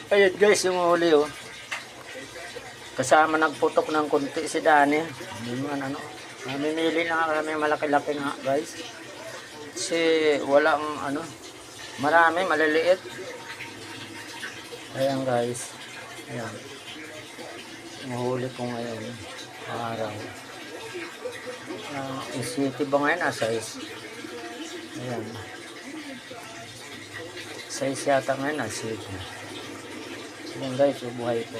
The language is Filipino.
Ayun guys, yung huli oh. Kasama nagputok ng konti si Dani. Hindi man ano. Mamimili na nga kami malaki-laki nga guys. Kasi walang ano. Marami, maliliit. Ayan guys. Ayan. Mahuli ko ngayon. Araw. City ba ngayon? Size. Ayan. Size yata ngayon. City. Ayan guys, buhay ko.